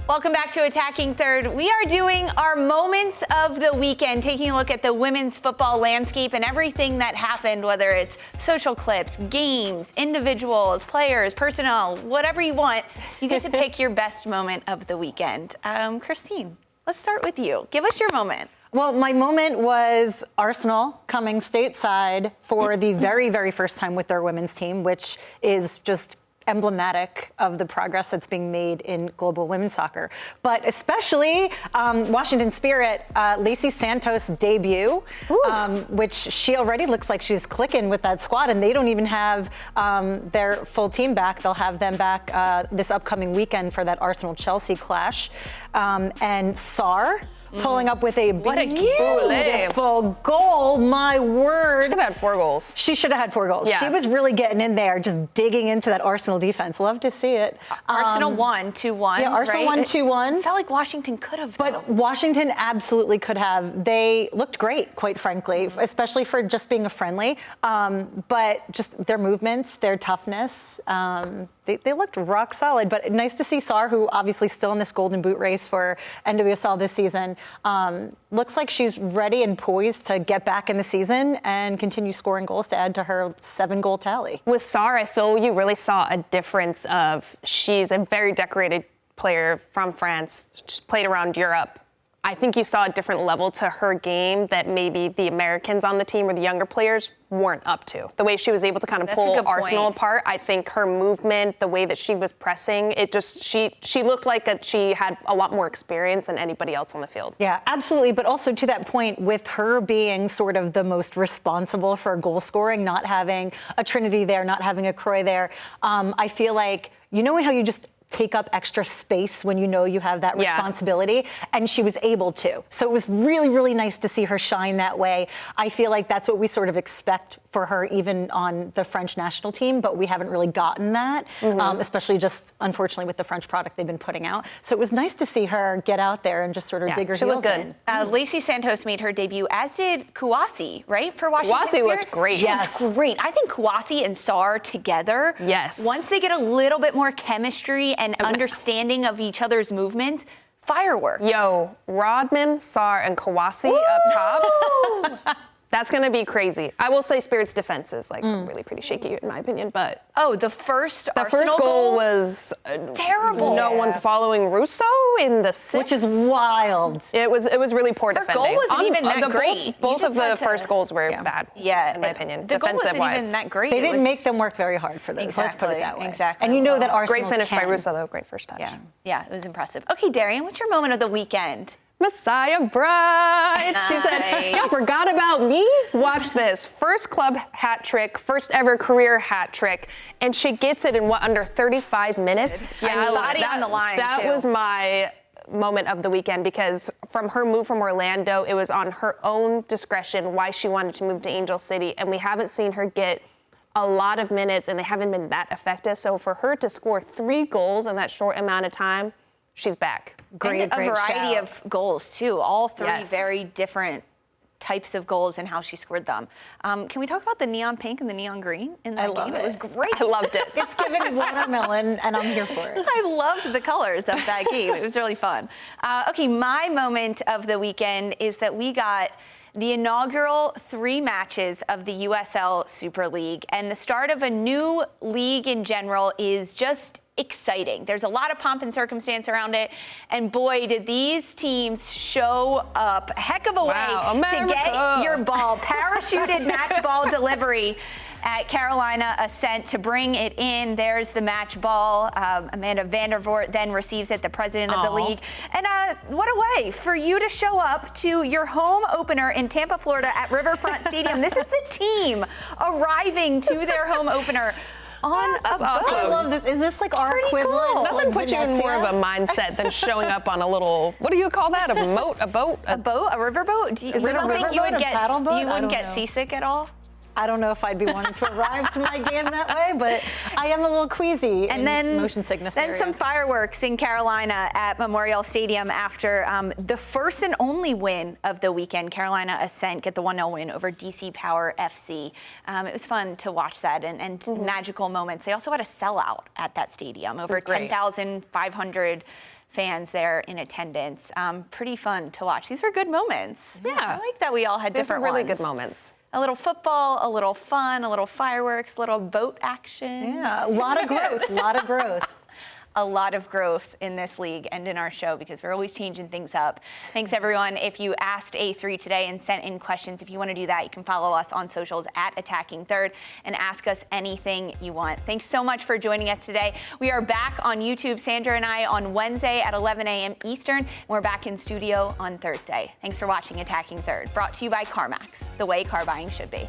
Welcome back to Attacking Third. We are doing our moments of the weekend, taking a look at the women's football landscape and everything that happened, whether it's social clips, games, individuals, players, personnel, whatever you want. You get to pick your best moment of the weekend. Christine, let's start with you. Give us your moment. Well, my moment was Arsenal coming stateside for the very, very first time with their women's team, which is just emblematic of the progress that's being made in global women's soccer. But especially Washington Spirit, Lacey Santos' debut, which she already looks like she's clicking with that squad, and they don't even have their full team back. They'll have them back this upcoming weekend for that Arsenal-Chelsea clash. And Sar pulling up with a beautiful goal. My word. She should have had 4 goals. She should have had 4 goals. Yeah. She was really getting in there, just digging into that Arsenal defense. Love to see it. Arsenal won 2-1. Yeah, Arsenal won 2-1. It felt like Washington could have, though. But Washington absolutely could have. They looked great, quite frankly, especially for just being a friendly. But just their movements, their toughness, they looked rock solid. But nice to see Sar, who obviously still in this Golden Boot race for NWSL this season, looks like she's ready and poised to get back in the season and continue scoring goals to add to her 7-goal tally. With Sar, I feel you really saw a difference of she's a very decorated player from France, just played around Europe. I think you saw a different level to her game that maybe the Americans on the team or the younger players weren't up to. The way she was able to kind of pull Arsenal apart, I think her movement, the way that she was pressing, it just, she looked like she had a lot more experience than anybody else on the field. Yeah, absolutely. But also to that point, with her being sort of the most responsible for goal scoring, not having a Trinity there, not having a Croy there, I feel like, you know how you just take up extra space when you know you have that responsibility, and she was able to. So it was really, really nice to see her shine that way. I feel like that's what we sort of expect for her even on the French national team, but we haven't really gotten that, especially just, unfortunately, with the French product they've been putting out. So it was nice to see her get out there and just sort of dig her heels in. Lacey Santos made her debut, as did Kouassi, right, for Washington Kouassi looked great. Yes. Great. I think Kouassi and Sar together, once they get a little bit more chemistry and understanding of each other's movements, fireworks. Yo, Rodman, Sar, and Kouassi up top. That's going to be crazy. I will say Spirit's defense is really pretty shaky in my opinion, but the first goal was terrible. No one's following Russo in the 6th, which is wild. It was really poor defending. Her goal wasn't even that great. Both of the first goals were bad. Yeah, in my opinion. The goal wasn't even that great. They didn't make them work very hard for those. Exactly, let's put it that way. Exactly. And you know that Arsenal great finish by Russo though. Great first touch. Yeah, it was impressive. Okay, Darian, what's your moment of the weekend? Messiah Bride. Nice. She said, y'all forgot about me? Watch this. First club hat trick, first ever career hat trick, and she gets it in under 35 minutes? Yeah, body on the line, That was my moment of the weekend, because from her move from Orlando, it was on her own discretion why she wanted to move to Angel City, and we haven't seen her get a lot of minutes, and they haven't been that effective. So for her to score 3 goals in that short amount of time, she's back. Great variety of goals, too. All 3 very different types of goals and how she scored them. Can we talk about the neon pink and the neon green in that game? It was great. I loved it. It's giving watermelon, and I'm here for it. I loved the colors of that game. It was really fun. Okay, my moment of the weekend is that we got the inaugural 3 matches of the USL Super League, and the start of a new league in general is just exciting. There's a lot of pomp and circumstance around it, and boy, did these teams show up. Heck of a way to get your ball. Parachuted match ball delivery at Carolina Ascent to bring it in. There's the match ball. Amanda Vandervoort then receives it, the president of the league. And what a way for you to show up to your home opener in Tampa, Florida at Riverfront Stadium. This is the team arriving to their home opener on a boat. Awesome. I love this. Is this like our equivalent? Cool. Nothing puts you in more of a mindset than showing up on a little, what do you call that? A boat? A boat? A riverboat? Do you don't think you would get seasick at all? I don't know if I'd be wanting to arrive to my game that way, but I am a little queasy and then motion sickness Then area. some fireworks in Carolina at Memorial Stadium after the first and only win of the weekend. Carolina Ascent get the 1-0 win over DC Power FC. It was fun to watch that and magical moments. They also had a sellout at that stadium, over 10,500 fans there in attendance. Pretty fun to watch. These were good moments. Yeah. I like that we all had These were different really ones. good moments. A little football, a little fun, a little fireworks, a little boat action. Yeah, a lot of growth, a lot of growth. A lot of growth in this league and in our show because we're always changing things up. Thanks, everyone. If you asked A3 today and sent in questions, if you want to do that, you can follow us on socials at Attacking Third and ask us anything you want. Thanks so much for joining us today. We are back on YouTube, Sandra and I, on Wednesday at 11 a.m. Eastern. And we're back in studio on Thursday. Thanks for watching Attacking Third, brought to you by CarMax, the way car buying should be.